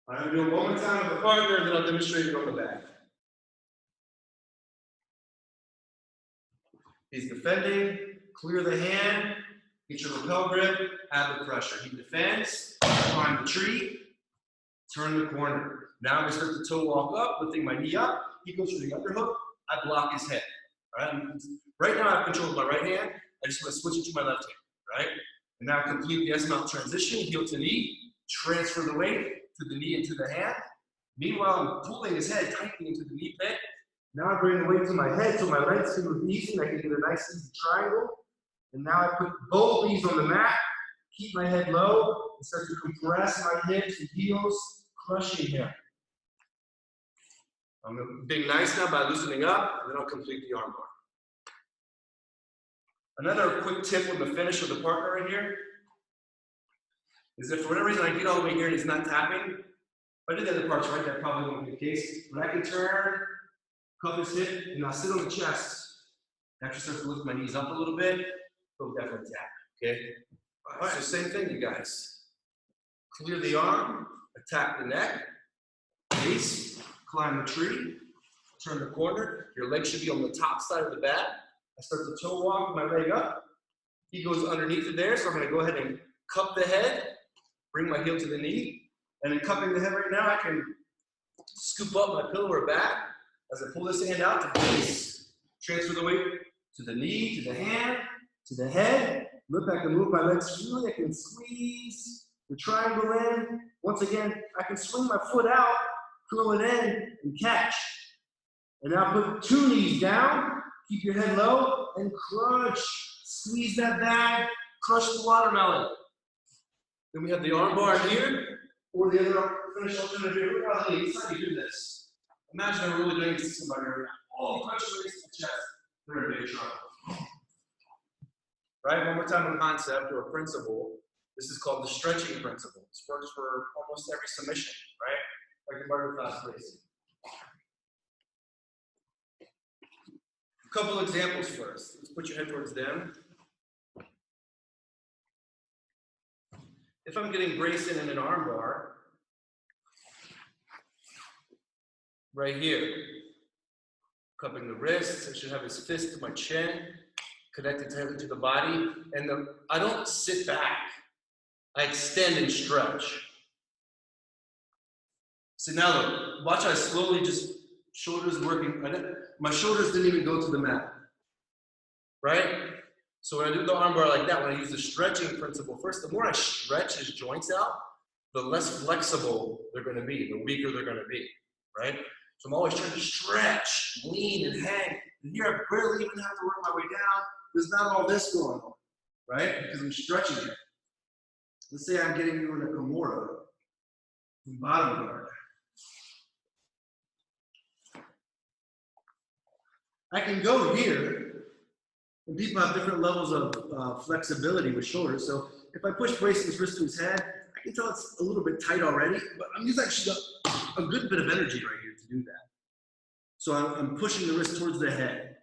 I'm going to do it one more time with the partner, and then I'll demonstrate it on the back. He's defending, clear the hand, get your lapel grip, add the pressure. He defends, climb the tree, turn the corner. Now I'm going to start the toe walk up, lifting my knee up. He goes for the underhook, I block his head. All right? Right now I have control of my right hand. I just want to switch it to my left hand. Right? And now complete the S-mount transition, heel to knee, transfer the weight to the knee and to the hand. Meanwhile, I'm pulling his head tightly into the knee pit. Now I bring the weight to my head so my legs can move easy and I can get a nice easy triangle. And now I put both knees on the mat, keep my head low, and start to compress my hips and heels, crushing him. I'm being nice now by loosening up, and then I'll complete the armbar. Another quick tip on the finish of the partner right here is if for whatever reason I get all the way here and he's not tapping, if I did the other parts right, that probably won't be the case. But I can turn, cup his hip, and I'll sit on the chest. Actually start to lift my knees up a little bit, he'll definitely tap, okay? All right, so same thing, you guys. Clear the arm, attack the neck, base, climb the tree, turn the corner. Your leg should be on the top side of the bat. I start to toe walk with my leg up. He goes underneath it there, so I'm gonna go ahead and cup the head, bring my heel to the knee, and in cupping the head right now, I can scoop up my pillow or back as I pull this hand out to base, transfer the weight to the knee, to the hand, to the head. Look, I can move my legs freely, I can squeeze the triangle in. Once again, I can swing my foot out, curl it in, and catch. And now put two knees down, keep your head low, and crunch. Squeeze that bag, crush the watermelon. Then we have the arm bar here, or the other finish alternative here. Look how easy you do this. Imagine I'm really doing this to somebody right now. Oh, crunch the waist to the chest. They're in big trouble. Right, one more time on concept or principle. This is called the stretching principle. This works for almost every submission, right? Like the butterfly place. A couple examples first. Let's put your head towards them. If I'm getting bracing in an arm bar, right here, cupping the wrists, I should have his fist to my chin, connected tightly to the body, and I don't sit back. I extend and stretch. So now look, watch how I slowly just, shoulders working. My shoulders didn't even go to the mat, right? So when I do the arm bar like that, when I use the stretching principle, first, the more I stretch his joints out, the less flexible they're gonna be, the weaker they're gonna be, right? So I'm always trying to stretch, lean, and hang. And here I barely even have to work my way down. There's not all this going on, right? Because I'm stretching it. Let's say I'm getting you in a Kimura, bottom guard. I can go here, and people have different levels of flexibility with shoulders. So if I push Brayson's wrist to his head, I can tell it's a little bit tight already, but I'm using actually a good bit of energy right here to do that. So I'm pushing the wrist towards the head.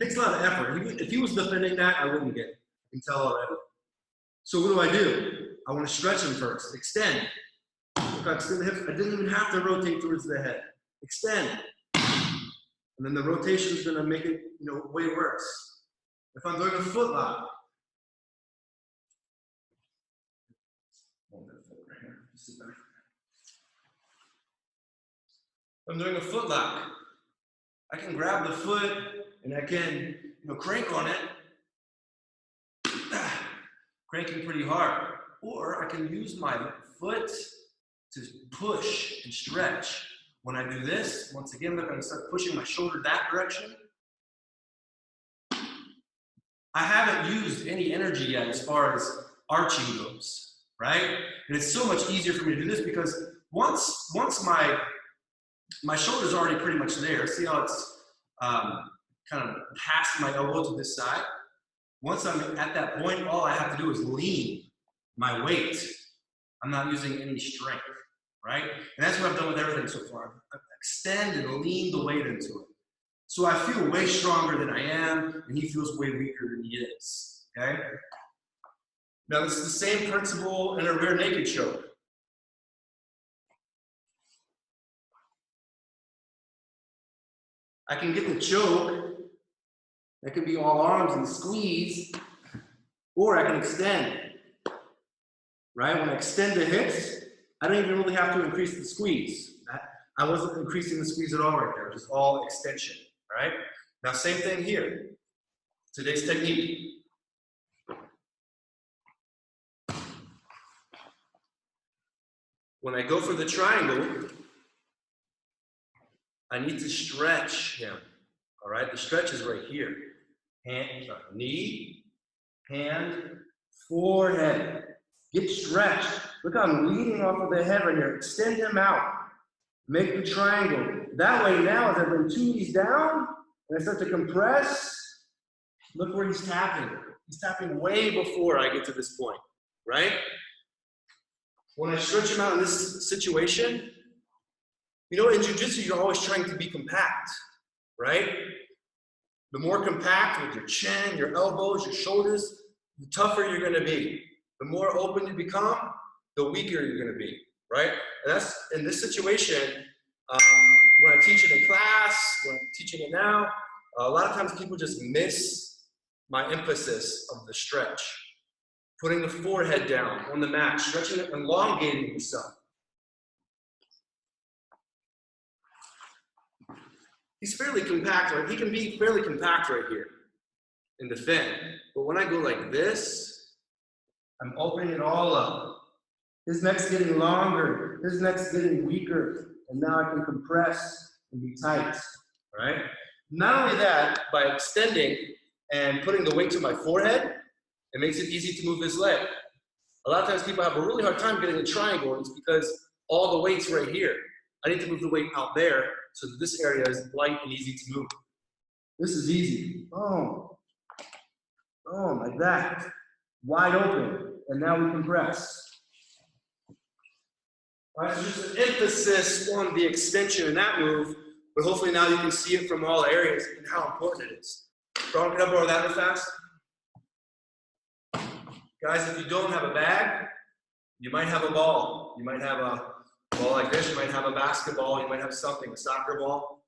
Takes a lot of effort. If he was defending that, I wouldn't get it. I can tell already. So what do? I want to stretch him first. Extend. If I extend the hips, I didn't even have to rotate towards the head. Extend. And then the rotation is going to make it, way worse. If I'm doing a foot lock, I'm doing a foot lock. I can grab the foot and I can, crank on it, cranking pretty hard. Or I can use my foot to push and stretch. When I do this, once again, look, I'm going to start pushing my shoulder that direction. I haven't used any energy yet as far as arching goes, right? And it's so much easier for me to do this because once my shoulder's already pretty much there. See how it's kind of past my elbow to this side? Once I'm at that point, all I have to do is lean my weight. I'm not using any strength, right? And that's what I've done with everything so far. I've extended and leaned the weight into it. So I feel way stronger than I am, and he feels way weaker than he is, okay? Now, this is the same principle in a rear naked choke. I can get the choke. That could be all arms and squeeze, or I can extend, right? When I extend the hips, I don't even really have to increase the squeeze. I wasn't increasing the squeeze at all right there, just all extension, right? Now, same thing here. Today's technique. When I go for the triangle, I need to stretch him, all right? The stretch is right here. Knee, hand, forehead. Get stretched. Look how I'm leading off of the head right here. Extend him out. Make the triangle. That way now, as I bring 2 knees down, and I start to compress, look where he's tapping. He's tapping way before I get to this point, right? When I stretch him out in this situation, you know, in jiu-jitsu, you're always trying to be compact, right? The more compact with your chin, your elbows, your shoulders, the tougher you're gonna be. The more open you become, the weaker you're gonna be, right? And that's, in this situation, when I teach it in class, when I'm teaching it now, a lot of times people just miss my emphasis of the stretch. Putting the forehead down on the mat, stretching it, elongating yourself. He's fairly compact, right? He can be fairly compact right here in the fin. But when I go like this, I'm opening it all up. His neck's getting longer, his neck's getting weaker, and now I can compress and be tight, right? Not only that, by extending and putting the weight to my forehead, it makes it easy to move his leg. A lot of times people have a really hard time getting a triangle, and it's because all the weight's right here. I need to move the weight out there so that this area is light and easy to move. This is easy. Boom. Boom, like that. Wide open. And now we compress. All right, so just an emphasis on the extension in that move, but hopefully now you can see it from all areas and how important it is. Can I borrow that real fast? Guys, if you don't have a bag, you might have a ball. You might have a ball like this. You might have a basketball. You might have something, a soccer ball,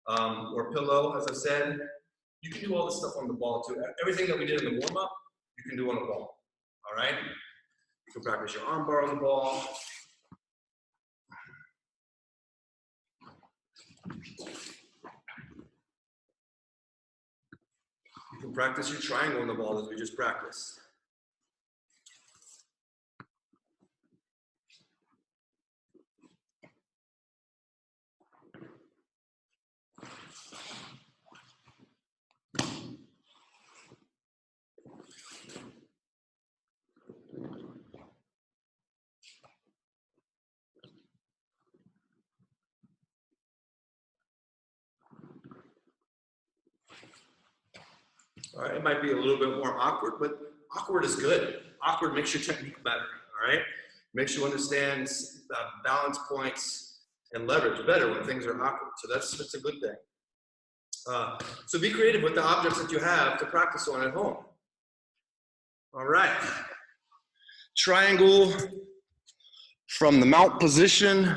or pillow, as I said. You can do all this stuff on the ball too. Everything that we did in the warm-up, you can do on the ball. All right? You can practice your arm bar on the ball. You can practice your triangle on the ball as we just practiced. All right, it might be a little bit more awkward, but awkward is good. Awkward makes your technique better, all right? Makes you understand balance points and leverage better when things are awkward. So that's a good thing. So be creative with the objects that you have to practice on at home. All right. Triangle from the mount position